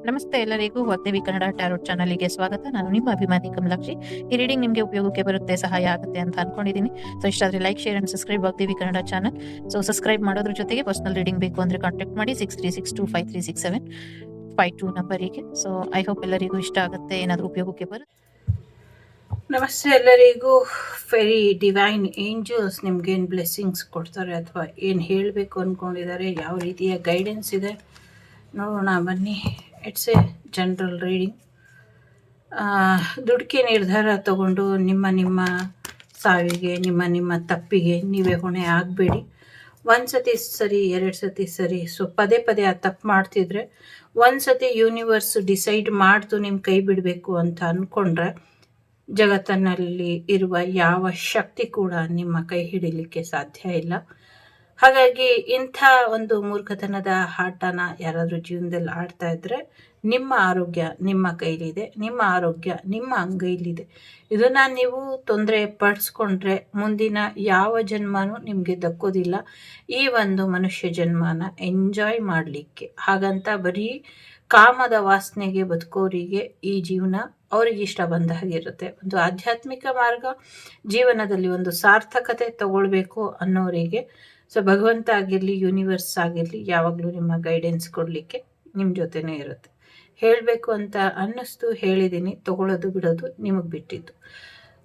ನಮಸ್ತೆ ಎಲ್ಲರಿಗೂ ವಾಗ್ದೇವಿ ಕನ್ನಡ ಟ್ಯಾರೋಟ್ ಚಾನಲ್ಗೆ ಸ್ವಾಗತ. ನಾನು ನಿಮ್ಮ ಅಭಿಮಾನಿ ಕಮಲಾಕ್ಷಿ. ಈ ರೀಡಿಂಗ್ ನಿಮಗೆ ಉಪಯೋಗಕ್ಕೆ ಬರುತ್ತೆ, ಸಹಾಯ ಆಗುತ್ತೆ ಅಂತ ಅನ್ಕೊಂಡಿದ್ದೀನಿ. ಸೊ ಇಷ್ಟ ಆದರೆ like, share and subscribe Vagdevi Kannada channel. So subscribe ಮಾಡೋದ್ರ ಜೊತೆಗೆ ಪರ್ಸನಲ್ ರೀಡಿಂಗ್ ಬೇಕು ಅಂದ್ರೆ ಕಾಂಟ್ಯಾಕ್ಟ್ ಮಾಡಿ 6362536752 ನಂಬರಿಗೆ. ಸೊ ಐ ಹೋಪ್ ಎಲ್ಲರಿಗೂ ಇಷ್ಟ ಆಗುತ್ತೆ, ಏನಾದರೂ ಉಪಯೋಗಕ್ಕೆ ಬರುತ್ತೆ. ನಮಸ್ತೆ ಎಲ್ಲರಿಗೂ. ವೆರಿ ಡಿವೈನ್ ಏಂಜಲ್ಸ್ ನಿಮ್ಗೇನು ಬ್ಲೆಸ್ಸಿಂಗ್ಸ್ ಕೊಡ್ತಾರೆ ಅಥವಾ ಏನು ಹೇಳಬೇಕು ಅಂದ್ಕೊಂಡಿದ್ದಾರೆ, ಯಾವ ರೀತಿಯ ಗೈಡೆನ್ಸ್ ಇದೆ ನೋಡೋಣ ಬನ್ನಿ. It's a general reading. ದುಡುಕಿ ನಿರ್ಧಾರ ತಗೊಂಡು ನಿಮ್ಮ ಸಾವಿಗೆ, ನಿಮ್ಮ ತಪ್ಪಿಗೆ ನೀವೇ ಹೊಣೆ ಆಗಬೇಡಿ. ಒಂದು ಸತಿ ಸರಿ, ಎರಡು ಸತಿ ಸರಿ. ಸೊ ಪದೇ ಪದೇ ಆ ತಪ್ಪು ಮಾಡ್ತಿದ್ರೆ ಒಂದು ಸತಿ ಯೂನಿವರ್ಸ್ ಡಿಸೈಡ್ ಮಾಡ್ತು ನಿಮ್ಮ ಕೈ ಬಿಡಬೇಕು ಅಂತ ಅಂದ್ಕೊಂಡ್ರೆ ಜಗತ್ತಿನಲ್ಲಿ ಇರುವ ಯಾವ ಶಕ್ತಿ ಕೂಡ ನಿಮ್ಮ ಕೈ ಹಿಡಿಲಿಕ್ಕೆ ಸಾಧ್ಯ ಇಲ್ಲ. ಹಾಗಾಗಿ ಇಂಥ ಒಂದು ಮೂರ್ಖತನದ ಆಟನ ಯಾರಾದರೂ ಜೀವನದಲ್ಲಿ ಆಡ್ತಾ ಇದ್ರೆ ನಿಮ್ಮ ಆರೋಗ್ಯ ನಿಮ್ಮ ಕೈಲಿದೆ, ನಿಮ್ಮ ಆರೋಗ್ಯ ನಿಮ್ಮ ಅಂಗೈಲಿದೆ. ಇದನ್ನು ನೀವು ತೊಂದರೆ ಪಡಿಸ್ಕೊಂಡ್ರೆ ಮುಂದಿನ ಯಾವ ಜನ್ಮನೂ ನಿಮಗೆ ದಕ್ಕೋದಿಲ್ಲ, ಈ ಒಂದು ಮನುಷ್ಯ ಜನ್ಮನ ಎಂಜಾಯ್ ಮಾಡಲಿಕ್ಕೆ. ಹಾಗಂತ ಬರೀ ಕಾಮದ ವಾಸನೆಗೆ ಬದುಕೋರಿಗೆ ಈ ಜೀವನ ಅವ್ರಿಗೆ ಇಷ್ಟ ಬಂದ ಹಾಗಿರುತ್ತೆ. ಒಂದು ಆಧ್ಯಾತ್ಮಿಕ ಮಾರ್ಗ, ಜೀವನದಲ್ಲಿ ಒಂದು ಸಾರ್ಥಕತೆ ತಗೊಳ್ಬೇಕು ಅನ್ನೋರಿಗೆ ಸೊ ಭಗವಂತ ಆಗಿರಲಿ, ಯೂನಿವರ್ಸ್ ಆಗಿರಲಿ, ಯಾವಾಗಲೂ ನಿಮ್ಮ ಗೈಡೆನ್ಸ್ ಕೊಡಲಿಕ್ಕೆ ನಿಮ್ಮ ಜೊತೆನೇ ಇರುತ್ತೆ. ಹೇಳಬೇಕು ಅಂತ ಅನ್ನಿಸ್ತು, ಹೇಳಿದ್ದೀನಿ. ತಗೊಳ್ಳೋದು ಬಿಡೋದು ನಿಮಗೆ ಬಿಟ್ಟಿದ್ದು.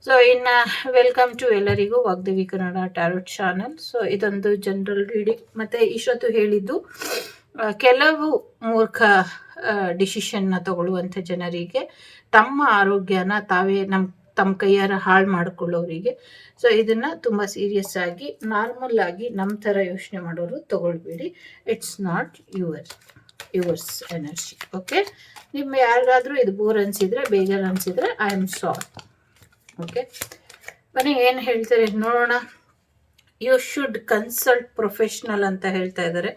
ಸೊ ಇನ್ನು ವೆಲ್ಕಮ್ ಟು ಎಲ್ಲರಿಗೂ Vagdevi Kannada tarot channel. So ಇದೊಂದು ಜನರಲ್ ರೀಡಿಂಗ್. ಮತ್ತು ಇಷ್ಟೊತ್ತು ಹೇಳಿದ್ದು ಕೆಲವು ಮೂರ್ಖ ಡಿಸಿಷನ್ನ ತಗೊಳ್ಳುವಂಥ ಜನರಿಗೆ, ತಮ್ಮ ಆರೋಗ್ಯನ ತಾವೇ ತಮ್ಮ ಕೈಯಾರ ಹಾಳು ಮಾಡ್ಕೊಳ್ಳೋರಿಗೆ. ಸೊ ಇದನ್ನು ತುಂಬ ಸೀರಿಯಸ್ ಆಗಿ, ನಾರ್ಮಲ್ ಆಗಿ ನಮ್ಮ ಥರ ಯೋಚನೆ ಮಾಡೋರು ತಗೊಳ್ಬೇಡಿ. It's not yours energy. Okay, ನಿಮ್ಮ ಯಾರಿಗಾದರೂ ಇದು ಬೋರ್ ಅನಿಸಿದರೆ, ಬೇಜಾರು ಅನಿಸಿದರೆ ಐ ಆಮ್ ಸಾರಿ. ಓಕೆ, ಬನ್ನಿ ಏನು ಹೇಳ್ತಾರೆ ನೋಡೋಣ. ಯು ಶುಡ್ ಕನ್ಸಲ್ಟ್ ಪ್ರೊಫೆಷ್ನಲ್ ಅಂತ ಹೇಳ್ತಾ ಇದ್ದಾರೆ.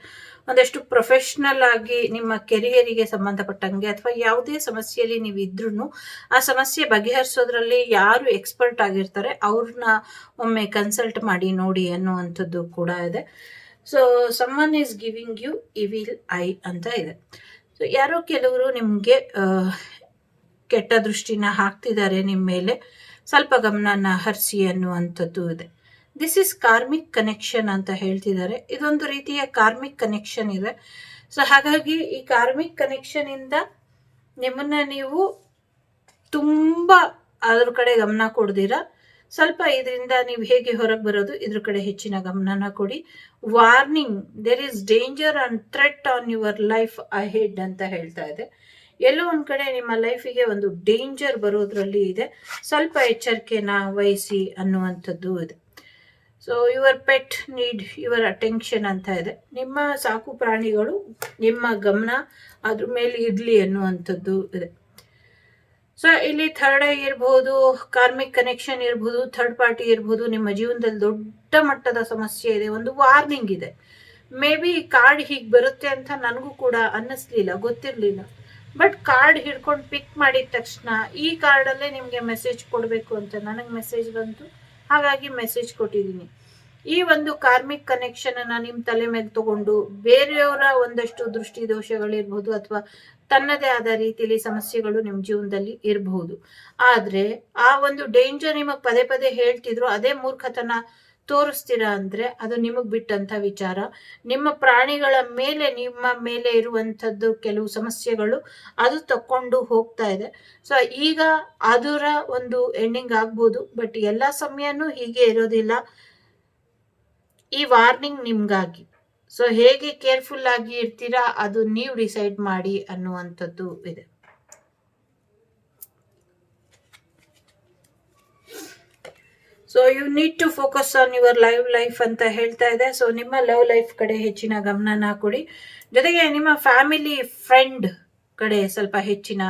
ಒಂದಷ್ಟು ಪ್ರೊಫೆಷ್ನಲ್ ಆಗಿ ನಿಮ್ಮ ಕೆರಿಯರಿಗೆ ಸಂಬಂಧಪಟ್ಟಂಗೆ ಅಥವಾ ಯಾವುದೇ ಸಮಸ್ಯೆಯಲ್ಲಿ ನೀವು ಇದ್ರೂ ಆ ಸಮಸ್ಯೆ ಬಗೆಹರಿಸೋದ್ರಲ್ಲಿ ಯಾರು ಎಕ್ಸ್ಪರ್ಟ್ ಆಗಿರ್ತಾರೆ ಅವ್ರನ್ನ ಒಮ್ಮೆ ಕನ್ಸಲ್ಟ್ ಮಾಡಿ ನೋಡಿ ಅನ್ನುವಂಥದ್ದು ಕೂಡ ಇದೆ. So someone is giving you evil eye ಅಂತ ಇದೆ. ಸೊ ಯಾರೋ ಕೆಲವರು ನಿಮಗೆ ಕೆಟ್ಟ ದೃಷ್ಟಿನ ಹಾಕ್ತಿದ್ದಾರೆ ನಿಮ್ಮ ಮೇಲೆ, ಸ್ವಲ್ಪ ಗಮನನ ಹರಿಸಿ ಅನ್ನುವಂಥದ್ದು ಇದೆ. ದಿಸ್ ಇಸ್ ಕಾರ್ಮಿಕ್ ಕನೆಕ್ಷನ್ ಅಂತ ಹೇಳ್ತಿದ್ದಾರೆ. ಇದೊಂದು ರೀತಿಯ ಕಾರ್ಮಿಕ್ ಕನೆಕ್ಷನ್ ಇದೆ. ಸೊ ಹಾಗಾಗಿ ಈ ಕಾರ್ಮಿಕ್ ಕನೆಕ್ಷನ್ ಇಂದ ನಿಮ್ಮನ್ನ ನೀವು ತುಂಬ ಅದ್ರ ಕಡೆ ಗಮನ ಕೊಡ್ದಿರಾ, ಸ್ವಲ್ಪ ಇದರಿಂದ ನೀವು ಹೇಗೆ ಹೊರಗೆ ಬರೋದು ಇದ್ರ ಕಡೆ ಹೆಚ್ಚಿನ ಗಮನನ ಕೊಡಿ. Warning, there is danger and threat on your life ahead ಅಂತ ಹೇಳ್ತಾ ಇದೆ. ಎಲ್ಲೋ ಒಂದು ಕಡೆ ನಿಮ್ಮ ಲೈಫಿಗೆ ಒಂದು ಡೇಂಜರ್ ಬರೋದ್ರಲ್ಲಿ ಇದೆ, ಸ್ವಲ್ಪ ಎಚ್ಚರಿಕೆನ ವಹಿಸಿ ಅನ್ನುವಂಥದ್ದು ಇದೆ. So your pet need your attention ಅಂತ ಇದೆ. ನಿಮ್ಮ ಸಾಕು ಪ್ರಾಣಿಗಳು ನಿಮ್ಮ ಗಮನ ಅದ್ರ ಮೇಲೆ ಇರಲಿ ಅನ್ನುವಂಥದ್ದು ಇದೆ. ಸೊ ಇಲ್ಲಿ ಥರ್ಡ್ ಐ ಇರ್ಬೋದು, ಕಾರ್ಮಿಕ್ ಕನೆಕ್ಷನ್ ಇರ್ಬೋದು, ಥರ್ಡ್ ಪಾರ್ಟಿ ಇರ್ಬೋದು. ನಿಮ್ಮ ಜೀವನದಲ್ಲಿ ದೊಡ್ಡ ಮಟ್ಟದ ಸಮಸ್ಯೆ ಇದೆ, ಒಂದು ವಾರ್ನಿಂಗ್ ಇದೆ. ಮೇ ಬಿ ಕಾರ್ಡ್ ಹೀಗೆ ಬರುತ್ತೆ ಅಂತ ನನಗೂ ಕೂಡ ಅನ್ನಿಸ್ಲಿಲ್ಲ, ಗೊತ್ತಿರಲಿಲ್ಲ. ಬಟ್ ಕಾರ್ಡ್ ಹಿಡ್ಕೊಂಡು ಪಿಕ್ ಮಾಡಿದ ತಕ್ಷಣ ಈ ಕಾರ್ಡಲ್ಲೇ ನಿಮಗೆ ಮೆಸೇಜ್ ಕೊಡಬೇಕು ಅಂತ ನನಗೆ ಮೆಸೇಜ್ ಬಂತು, ಹಾಗಾಗಿ ಮೆಸೇಜ್ ಕೊಟ್ಟಿದ್ದೀನಿ. ಈ ಒಂದು ಕಾರ್ಮಿಕ್ ಕನೆಕ್ಷನ್ ಅನ್ನ ನಿಮ್ಮ ತಲೆ ಮೇಲೆ ತಗೊಂಡು ಬೇರೆಯವರ ಒಂದಷ್ಟು ದೃಷ್ಟಿ ದೋಷಗಳಿರ್ಬೋದು ಅಥವಾ ತನ್ನದೇ ಆದ ರೀತಿಯಲ್ಲಿ ಸಮಸ್ಯೆಗಳು ನಿಮ್ಮ ಜೀವನದಲ್ಲಿ ಇರಬಹುದು. ಆದ್ರೆ ಆ ಒಂದು ಡೇಂಜರ್ ನಿಮಗೆ ಪದೇ ಪದೇ ಹೇಳ್ತಿದ್ರು, ಅದೇ ಮೂರ್ಖತನ ತೋರಿಸ್ತೀರಾ ಅಂದ್ರೆ ಅದು ನಿಮಗ್ ಬಿಟ್ಟಂತ ವಿಚಾರ. ನಿಮ್ಮ ಪ್ರಾಣಿಗಳ ಮೇಲೆ, ನಿಮ್ಮ ಮೇಲೆ ಇರುವಂಥದ್ದು ಕೆಲವು ಸಮಸ್ಯೆಗಳು ಅದು ತಕೊಂಡು ಹೋಗ್ತಾ ಇದೆ. ಸೊ ಈಗ ಅದರ ಒಂದು ಎಂಡಿಂಗ್ ಆಗ್ಬೋದು, ಬಟ್ ಎಲ್ಲ ಸಮಯನೂ ಹೀಗೆ ಇರೋದಿಲ್ಲ. ಈ ವಾರ್ನಿಂಗ್ ನಿಮ್ಗಾಗಿ. ಸೊ ಹೇಗೆ ಕೇರ್ಫುಲ್ ಆಗಿ ಇರ್ತೀರಾ ಅದು ನೀವು ಡಿಸೈಡ್ ಮಾಡಿ ಅನ್ನುವಂಥದ್ದು ಇದೆ. So you need to focus on your life ಅಂತ ಹೇಳ್ತಾ ಇದೆ. ಸೊ ನಿಮ್ಮ ಲವ್ ಲೈಫ್ ಕಡೆ ಹೆಚ್ಚಿನ ಗಮನನ ಕೊಡಿ. ಜೊತೆಗೆ ನಿಮ್ಮ ಫ್ಯಾಮಿಲಿ ಫ್ರೆಂಡ್ ಕಡೆ ಸ್ವಲ್ಪ ಹೆಚ್ಚಿನ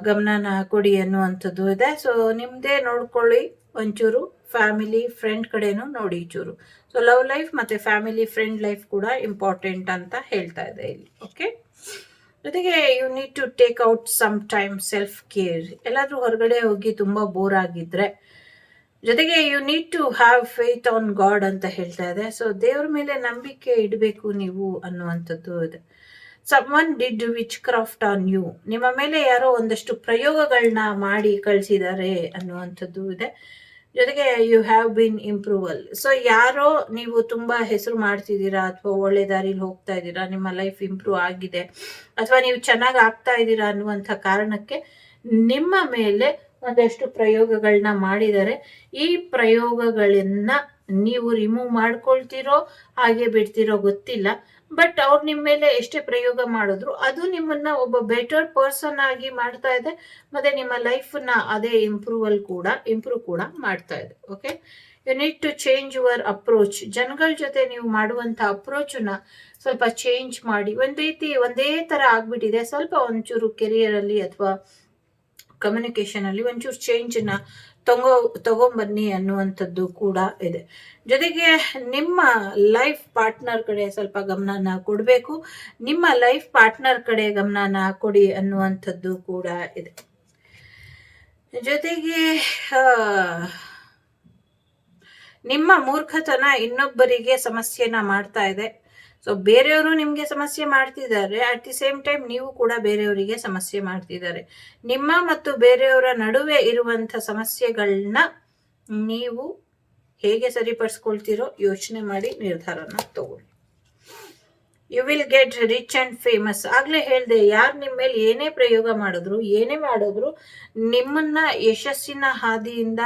ಗಮನನ ಕೊಡಿ ಅನ್ನುವಂಥದ್ದು ಇದೆ. ಸೊ ನಿಮ್ಮದೇ ನೋಡ್ಕೊಳ್ಳಿ ಒಂಚೂರು, ಫ್ಯಾಮಿಲಿ ಫ್ರೆಂಡ್ ಕಡೆನೂ ನೋಡಿ ಚೂರು. ಸೊ ಲವ್ ಲೈಫ್ ಮತ್ತು ಫ್ಯಾಮಿಲಿ ಫ್ರೆಂಡ್ ಲೈಫ್ ಕೂಡ ಇಂಪಾರ್ಟೆಂಟ್ ಅಂತ ಹೇಳ್ತಾ ಇದೆ ಇಲ್ಲಿ. ಓಕೆ, ಜೊತೆಗೆ you need to take out some time self care. ಎಲ್ಲಾದರೂ ಹೊರಗಡೆ ಹೋಗಿ ತುಂಬ ಬೋರ್ ಆಗಿದ್ರೆ, ಜೊತೆಗೆ you need to have faith on God ಅಂತ ಹೇಳ್ತಾ ಇದೆ. ಸೊ ದೇವ್ರ ಮೇಲೆ ನಂಬಿಕೆ ಇಡಬೇಕು ನೀವು ಅನ್ನುವಂಥದ್ದು ಇದೆ. Someone did witchcraft on you, ನಿಮ್ಮ ಮೇಲೆ ಯಾರೋ ಒಂದಷ್ಟು ಪ್ರಯೋಗಗಳನ್ನ ಮಾಡಿ ಕಳಿಸಿದ್ದಾರೆ ಅನ್ನುವಂಥದ್ದು ಇದೆ. ಜೊತೆಗೆ ಯು ಹ್ಯಾವ್ ಬೀನ್ ಇಂಪ್ರೂವಲ್. ಸೊ ಯಾರೋ ನೀವು ತುಂಬಾ ಹೆಸರು ಮಾಡ್ತಿದ್ದೀರಾ ಅಥವಾ ಒಳ್ಳೆ ದಾರಿಲಿ ಹೋಗ್ತಾ ಇದ್ದೀರಾ, ನಿಮ್ಮ ಲೈಫ್ ಇಂಪ್ರೂವ್ ಆಗಿದೆ ಅಥವಾ ನೀವು ಚೆನ್ನಾಗಿ ಆಗ್ತಾ ಇದ್ದೀರಾ ಅನ್ನುವಂಥ ಕಾರಣಕ್ಕೆ ನಿಮ್ಮ ಮೇಲೆ ಒಂದಷ್ಟು ಪ್ರಯೋಗಗಳನ್ನ ಮಾಡಿದ್ದಾರೆ. ಈ ಪ್ರಯೋಗಗಳನ್ನ ನೀವು ರಿಮೂವ್ ಮಾಡ್ಕೊಳ್ತಿರೋ ಹಾಗೆ ಬಿಡ್ತಿರೋ ಗೊತ್ತಿಲ್ಲ. ಬಟ್ ಅವ್ರು ನಿಮ್ಮ ಮೇಲೆ ಎಷ್ಟೇ ಪ್ರಯೋಗ ಮಾಡಿದ್ರು ಅದು ನಿಮ್ಮನ್ನ ಒಬ್ಬ ಬೆಟರ್ ಪರ್ಸನ್ ಆಗಿ ಮಾಡ್ತಾ ಇದೆ, ಮತ್ತೆ ನಿಮ್ಮ ಲೈಫ್ ನ ಅದೇ ಇಂಪ್ರೂವ್ ಕೂಡ ಮಾಡ್ತಾ ಇದೆ. Okay, you need to change your approach. ಜನಗಳ ಜೊತೆ ನೀವು ಮಾಡುವಂತ ಅಪ್ರೋಚನ್ನ ಸ್ವಲ್ಪ ಚೇಂಜ್ ಮಾಡಿ. ಒಂದೇ ತರ ಆಗ್ಬಿಟ್ಟಿದೆ, ಸ್ವಲ್ಪ ಒಂಚೂರು ಕೆರಿಯರ್ ಅಲ್ಲಿ ಅಥವಾ ಕಮ್ಯುನಿಕೇಶನ್ ಅಲ್ಲಿ ಒಂಚೂರು ಚೇಂಜ್ ನ ತಗೊಂಬನ್ನಿ ಅನ್ನುವಂಥದ್ದು ಕೂಡ ಇದೆ. ಜೊತೆಗೆ ನಿಮ್ಮ ಲೈಫ್ ಪಾರ್ಟ್ನರ್ ಕಡೆ ಸ್ವಲ್ಪ ಗಮನನ ಕೊಡಬೇಕು. ನಿಮ್ಮ ಲೈಫ್ ಪಾರ್ಟ್ನರ್ ಕಡೆ ಗಮನನ ಕೊಡಿ ಅನ್ನುವಂಥದ್ದು ಕೂಡ ಇದೆ. ಜೊತೆಗೆ ನಿಮ್ಮ ಮೂರ್ಖತನ ಇನ್ನೊಬ್ಬರಿಗೆ ಸಮಸ್ಯೆನ ಮಾಡ್ತಾ ಇದೆ. ಸೊ ಬೇರೆಯವರು ನಿಮ್ಗೆ ಸಮಸ್ಯೆ ಮಾಡ್ತಿದ್ದಾರೆ, ಅಟ್ ದಿ ಸೇಮ್ ಟೈಮ್ ನೀವು ಕೂಡ ಬೇರೆಯವರಿಗೆ ಸಮಸ್ಯೆ ಮಾಡ್ತಿದ್ದಾರೆ. ನಿಮ್ಮ ಮತ್ತು ಬೇರೆಯವರ ನಡುವೆ ಇರುವಂತ ಸಮಸ್ಯೆಗಳನ್ನ ನೀವು ಹೇಗೆ ಸರಿಪಡಿಸ್ಕೊಳ್ತೀರೋ ಯೋಚನೆ ಮಾಡಿ ನಿರ್ಧಾರನ ತಗೊಳ್ಳಿ. You will get rich and famous. ಆಗ್ಲೇ ಹೇಳ್ದೆ, ಯಾರು ನಿಮ್ಮ ಮೇಲೆ ಏನೇ ಪ್ರಯೋಗ ಏನೇ ಮಾಡಿದ್ರು ನಿಮ್ಮನ್ನ ಯಶಸ್ಸಿನ ಹಾದಿಯಿಂದ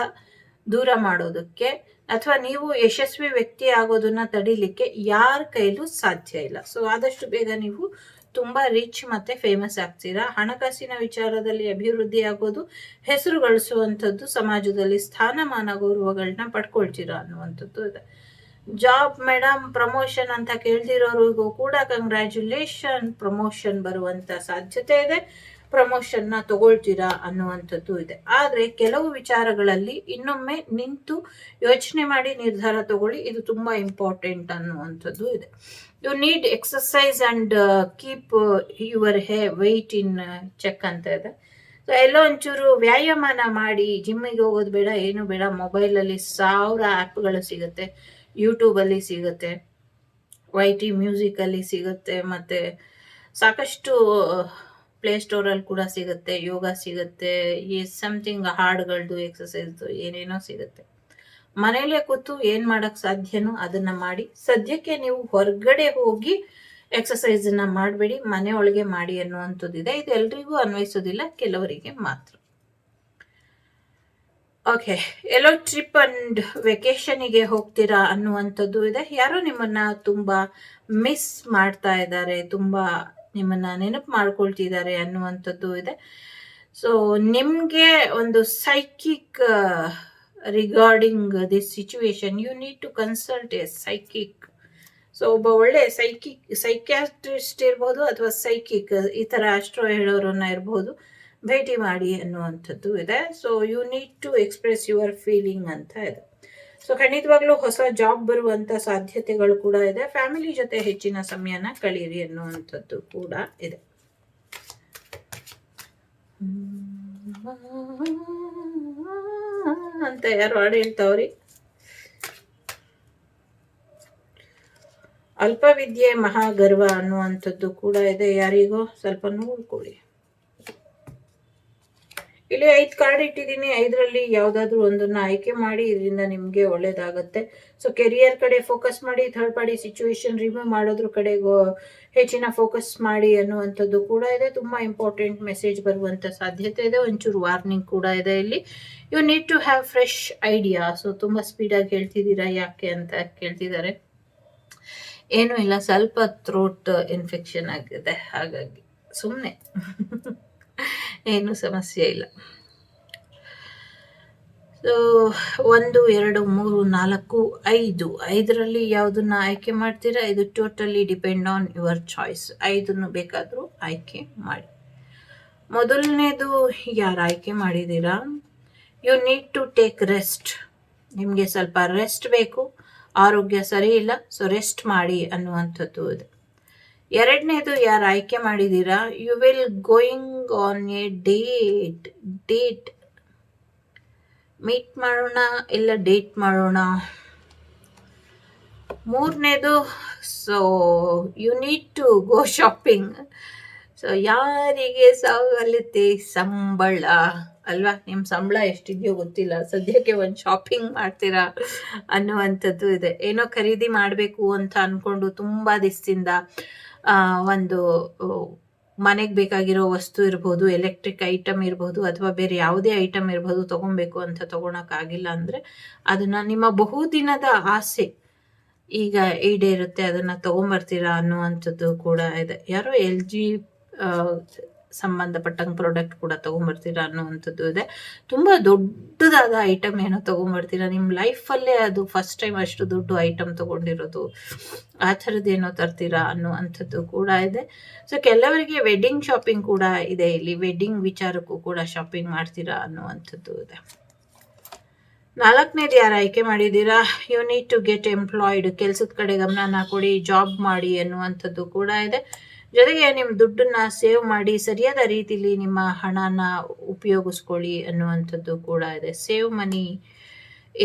ದೂರ ಮಾಡೋದಕ್ಕೆ ಅಥವಾ ನೀವು ಯಶಸ್ವಿ ವ್ಯಕ್ತಿ ಆಗೋದನ್ನ ತಡಿಲಿಕ್ಕೆ ಯಾರ ಕೈಲೂ ಸಾಧ್ಯ ಇಲ್ಲ. ಸೊ ಆದಷ್ಟು ಬೇಗ ನೀವು ತುಂಬಾ ರಿಚ್ ಮತ್ತೆ ಫೇಮಸ್ ಆಗ್ತೀರಾ. ಹಣಕಾಸಿನ ವಿಚಾರದಲ್ಲಿ ಅಭಿವೃದ್ಧಿ ಆಗೋದು, ಹೆಸರು ಗಳಿಸುವಂಥದ್ದು, ಸಮಾಜದಲ್ಲಿ ಸ್ಥಾನಮಾನ ಗೌರವಗಳನ್ನ ಪಡ್ಕೊಳ್ತೀರಾ ಅನ್ನುವಂಥದ್ದು ಇದೆ. ಜಾಬ್ ಮೇಡಮ್ ಪ್ರಮೋಷನ್ ಅಂತ ಕೇಳ್ತಿರೋರಿಗೂ ಕೂಡ ಕಂಗ್ರ್ಯಾಚುಲೇಷನ್, ಪ್ರಮೋಷನ್ ಬರುವಂತ ಸಾಧ್ಯತೆ ಇದೆ, ಪ್ರಮೋಷನ್ ನ ತಗೊಳ್ತೀರಾ ಅನ್ನುವಂಥದ್ದು ಇದೆ. ಆದ್ರೆ ಕೆಲವು ವಿಚಾರಗಳಲ್ಲಿ ಇನ್ನೊಮ್ಮೆ ನಿಂತು ಯೋಚನೆ ಮಾಡಿ ನಿರ್ಧಾರ ತಗೊಳ್ಳಿ, ಇದು ತುಂಬಾ ಇಂಪಾರ್ಟೆಂಟ್ ಅನ್ನುವಂಥದ್ದು ಇದೆ. You need exercise and keep your weight in check ಅಂತ ಇದೆ. ಸೊ ಎಲ್ಲೋ ಒಂಚೂರು ವ್ಯಾಯಾಮನ ಮಾಡಿ, ಜಿಮ್ಮಿಗೆ ಹೋಗೋದು ಬೇಡ, ಏನು ಬೇಡ, ಮೊಬೈಲಲ್ಲಿ 1000 ಆ್ಯಪ್ಗಳು ಸಿಗುತ್ತೆ, ಯೂಟ್ಯೂಬಲ್ಲಿ ಸಿಗುತ್ತೆ, YT ಮ್ಯೂಸಿಕಲ್ಲಿ ಸಿಗುತ್ತೆ, ಮತ್ತೆ ಸಾಕಷ್ಟು ಪ್ಲೇಸ್ಟೋರಲ್ಲಿ ಕೂಡ ಸಿಗುತ್ತೆ, ಯೋಗ ಸಿಗುತ್ತೆ, ಈ ಸಮಥಿಂಗ್ ಹಾಡುಗಳದ್ದು, ಎಕ್ಸಸೈಸ್ದು ಏನೇನೋ ಸಿಗುತ್ತೆ. ಮನೇಲೆ ಕೂತು ಏನ್ ಮಾಡಕ್ ಸಾಧ್ಯನೋ ಅದನ್ನ ಮಾಡಿ. ಸದ್ಯಕ್ಕೆ ನೀವು ಹೊರಗಡೆ ಹೋಗಿ ಎಕ್ಸಸೈಸ್ ನ ಮಾಡಬೇಡಿ, ಮನೆ ಒಳಗೆ ಮಾಡಿ ಅನ್ನುವಂಥದ್ದಿದೆ. ಇದು ಎಲ್ರಿಗೂ ಅನ್ವಯಿಸೋದಿಲ್ಲ, ಕೆಲವರಿಗೆ ಮಾತ್ರ. ಓಕೆ, ಎಲ್ಲೋ ಟ್ರಿಪ್ ಅಂಡ್ ವೆಕೇಶನಿಗೆ ಹೋಗ್ತೀರಾ ಅನ್ನುವಂಥದ್ದು ಇದೆ. ಯಾರೋ ನಿಮ್ಮನ್ನ ತುಂಬಾ ಮಿಸ್ ಮಾಡ್ತಾ ಇದ್ದಾರೆ, ತುಂಬಾ ನಿಮ್ಮನ್ನ ನೆನಪು ಮಾಡ್ಕೊಳ್ತಿದ್ದಾರೆ ಅನ್ನುವಂಥದ್ದು ಇದೆ. ಸೊ ನಿಮ್ಗೆ ಒಂದು psychic regarding this situation you need to consult a psychic. So ಒಬ್ಬ ಒಳ್ಳೆ ಸೈಕ್ಯಾಟ್ರಿಸ್ಟ್ ಇರ್ಬೋದು ಅಥವಾ ಸೈಕಿಕ್, ಈ ತರ ಅಸ್ಟ್ರೋ ಹೇಳೋರನ್ನ ಇರ್ಬೋದು, ಭೇಟಿ ಮಾಡಿ ಅನ್ನುವಂಥದ್ದು ಇದೆ. So you need to express your feeling ಅಂತ ಇದೆ. ಸೊ ಖಂಡಿತವಾಗ್ಲೂ ಹೊಸ ಜಾಬ್ ಬರುವಂತ ಸಾಧ್ಯತೆಗಳು ಕೂಡ ಇದೆ. ಫ್ಯಾಮಿಲಿ ಜೊತೆ ಹೆಚ್ಚಿನ ಸಮಯನ ಕಳೀರಿ ಅನ್ನುವಂಥದ್ದು ಕೂಡ ಇದೆ. ಅಂತ ಯಾರು ಹಾಡು ಹೇಳ್ತಾವ್ರಿ. ಅಲ್ಪವಿದ್ಯೆ ಮಹಾಗರ್ವ ಅನ್ನುವಂಥದ್ದು ಕೂಡ ಇದೆ. ಯಾರಿಗೋ ಸ್ವಲ್ಪ ನೋಡ್ಕೊಳ್ಳಿ. ಇಲ್ಲಿ 5 ಕಾರ್ಡ್ ಇಟ್ಟಿದ್ದೀನಿ, 5ರಲ್ಲಿ ಯಾವ್ದಾದ್ರು ಒಂದನ್ನ ಆಯ್ಕೆ ಮಾಡಿ, ಇದರಿಂದ ನಿಮ್ಗೆ ಒಳ್ಳೇದಾಗತ್ತೆ. ಸೊ ಕೆರಿಯರ್ ಕಡೆ ಫೋಕಸ್ ಮಾಡಿ, ಥರ್ಡ್ ಪಾರ್ಟಿ ಸಿಚುವೇಶನ್ ರಿಮೂವ್ ಮಾಡೋದ್ರ ಕಡೆ ಹೆಚ್ಚಿನ ಫೋಕಸ್ ಮಾಡಿ ಅನ್ನುವಂಥದ್ದು ಕೂಡ ಇದೆ. ತುಂಬಾ ಇಂಪಾರ್ಟೆಂಟ್ ಮೆಸೇಜ್ ಬರುವಂತ ಸಾಧ್ಯತೆ ಇದೆ. ಒಂಚೂರು ವಾರ್ನಿಂಗ್ ಕೂಡ ಇದೆ ಇಲ್ಲಿ. You need to have fresh idea. So ತುಂಬಾ ಸ್ಪೀಡಾಗಿ ಹೇಳ್ತಿದ್ದೀರಾ, ಯಾಕೆ ಅಂತ ಕೇಳ್ತಿದ್ದಾರೆ. ಏನೂ ಇಲ್ಲ, ಸ್ವಲ್ಪ ಥ್ರೋಟ್ ಇನ್ಫೆಕ್ಷನ್ ಆಗಿದೆ, ಹಾಗಾಗಿ ಸುಮ್ಮನೆ ಏನು ಸಮಸ್ಯೆ ಇಲ್ಲ. ಸೊ 1 2 3 4 5 5ರಲ್ಲಿ ಯಾವುದನ್ನ ಆಯ್ಕೆ ಮಾಡ್ತೀರಾ? ಇದು totally depend on your choice. 5 ಬೇಕಾದರೂ ಆಯ್ಕೆ ಮಾಡಿ. ಮೊದಲನೇದು ಯಾರು ಆಯ್ಕೆ ಮಾಡಿದ್ದೀರಾ? You need to take rest. ನಿಮಗೆ ಸ್ವಲ್ಪ ರೆಸ್ಟ್ ಬೇಕು, ಆರೋಗ್ಯ ಸರಿ ಇಲ್ಲ, ಸೊ ರೆಸ್ಟ್ ಮಾಡಿ ಅನ್ನುವಂಥದ್ದು ಇದೆ. ಎರಡನೇದು ಯಾರು ಆಯ್ಕೆ ಮಾಡಿದ್ದೀರಾ? You will going on a date. Meet ಮಾಡೋಣ ಇಲ್ಲ ಡೇಟ್ ಮಾಡೋಣ? ಮೂರನೇದು, so you need to go shopping. So ಯಾರಿಗೆ ಸಾಗಲಿತೆ ಸಂಬಳ ಅಲ್ವಾ? ನಿಮ್ಮ ಸಂಬಳ ಎಷ್ಟಿದೆಯೋ ಗೊತ್ತಿಲ್ಲ, ಸದ್ಯಕ್ಕೆ ಒಂದು ಶಾಪಿಂಗ್ ಮಾಡ್ತೀರಾ ಅನ್ನುವಂಥದ್ದು ಇದೆ. ಏನೋ ಖರೀದಿ ಮಾಡಬೇಕು ಅಂತ ಅಂದ್ಕೊಂಡು ತುಂಬ ದಿವಸದಿಂದ ಒಂದು ಮನೆಗೆ ಬೇಕಾಗಿರೋ ವಸ್ತು ಇರ್ಬೋದು, ಎಲೆಕ್ಟ್ರಿಕ್ ಐಟಮ್ ಇರ್ಬೋದು, ಅಥವಾ ಬೇರೆ ಯಾವುದೇ ಐಟಮ್ ಇರ್ಬೋದು, ತೊಗೊಬೇಕು ಅಂತ ತೊಗೊಳಕ್ಕಾಗಿಲ್ಲ ಅಂದರೆ ಅದನ್ನು ನಿಮ್ಮ ಬಹುದಿನದ ಆಸೆ ಈಗ ಈಡೇರುತ್ತೆ, ಅದನ್ನು ತೊಗೊಂಬರ್ತೀರಾ ಅನ್ನುವಂಥದ್ದು ಕೂಡ ಇದೆ. ಯಾರೋ LG ಸಂಬಂಧಪಟ್ಟಂಗೆ ಪ್ರಾಡಕ್ಟ್ ಕೂಡ ತೊಗೊಂಬರ್ತೀರಾ ಅನ್ನುವಂಥದ್ದು ಇದೆ. ತುಂಬ ದೊಡ್ಡದಾದ ಐಟಮ್ ಏನೋ ತೊಗೊಂಬರ್ತೀರಾ, ನಿಮ್ಮ ಲೈಫಲ್ಲೇ ಅದು ಫಸ್ಟ್ ಟೈಮ್ ಅಷ್ಟು ದೊಡ್ಡ ಐಟಮ್ ತೊಗೊಂಡಿರೋದು, ಆ ಥರದ್ದೇನೋ ತರ್ತೀರಾ ಅನ್ನುವಂಥದ್ದು ಕೂಡ ಇದೆ. ಸೊ ಕೆಲವರಿಗೆ ವೆಡ್ಡಿಂಗ್ ಶಾಪಿಂಗ್ ಕೂಡ ಇದೆ, ಇಲ್ಲಿ ವೆಡ್ಡಿಂಗ್ ವಿಚಾರಕ್ಕೂ ಕೂಡ ಶಾಪಿಂಗ್ ಮಾಡ್ತೀರಾ ಅನ್ನುವಂಥದ್ದು ಇದೆ. ನಾಲ್ಕನೇದು ಯಾರು ಆಯ್ಕೆ ಮಾಡಿದ್ದೀರಾ, you need to get employed, ಕೆಲಸದ ಕಡೆ ಗಮನನ ಕೊಡಿ, ಜಾಬ್ ಮಾಡಿ ಅನ್ನುವಂಥದ್ದು ಕೂಡ ಇದೆ. ಜೊತೆಗೆ ನಿಮ್ಮ ದುಡ್ಡನ್ನ ಸೇವ್ ಮಾಡಿ ಸರಿಯಾದ ರೀತಿಲಿ ನಿಮ್ಮ ಹಣನ ಉಪಯೋಗಿಸ್ಕೊಳ್ಳಿ ಅನ್ನುವಂಥದ್ದು ಕೂಡ ಇದೆ. ಸೇವ್ ಮನಿ,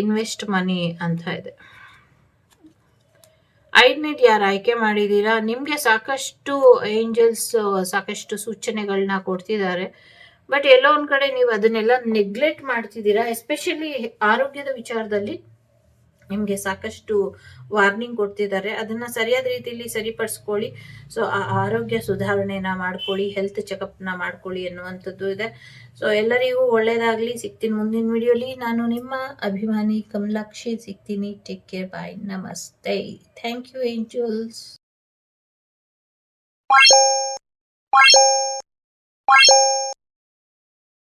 ಇನ್ವೆಸ್ಟ್ ಮನಿ ಅಂತ ಇದೆ. ಐದನೇದು ಯಾರು ಆಯ್ಕೆ ಮಾಡಿದ್ದೀರಾ, ನಿಮಗೆ ಸಾಕಷ್ಟು ಏಂಜಲ್ಸ್ ಸಾಕಷ್ಟು ಸೂಚನೆಗಳನ್ನ ಕೊಡ್ತಿದ್ದಾರೆ, ಬಟ್ ಎಲ್ಲೋ ಒಂದು ಕಡೆ ನೀವು ಅದನ್ನೆಲ್ಲ ನೆಗ್ಲೆಕ್ಟ್ ಮಾಡ್ತಿದ್ದೀರಾ. ಎಸ್ಪೆಷಲಿ ಆರೋಗ್ಯದ ವಿಚಾರದಲ್ಲಿ ನಿಮಗೆ ಸಾಕಷ್ಟು ವಾರ್ನಿಂಗ್ ಕೊಡ್ತಿದ್ದಾರೆ, ಅದನ್ನು ಸರಿಯಾದ ರೀತಿಯಲ್ಲಿ ಸರಿಪಡಿಸ್ಕೊಳ್ಳಿ. ಸೊ ಆ ಆರೋಗ್ಯ ಸುಧಾರಣೆನ ಮಾಡ್ಕೊಳ್ಳಿ, ಹೆಲ್ತ್ ಚೆಕಪ್ನ ಮಾಡ್ಕೊಳ್ಳಿ ಅನ್ನುವಂಥದ್ದು ಇದೆ. ಸೊ ಎಲ್ಲರಿಗೂ ಒಳ್ಳೇದಾಗಲಿ. ಸಿಗ್ತೀನಿ ಮುಂದಿನ ವಿಡಿಯೋಲಿ. ನಾನು ನಿಮ್ಮ ಅಭಿಮಾನಿ ಕಮಲಾಕ್ಷಿ ಸಿಗ್ತೀನಿ. ಟೇಕ್ ಕೇರ್, ಬಾಯ್, ನಮಸ್ತೆ, ಥ್ಯಾಂಕ್ ಯು ಏಂಜಲ್ಸ್.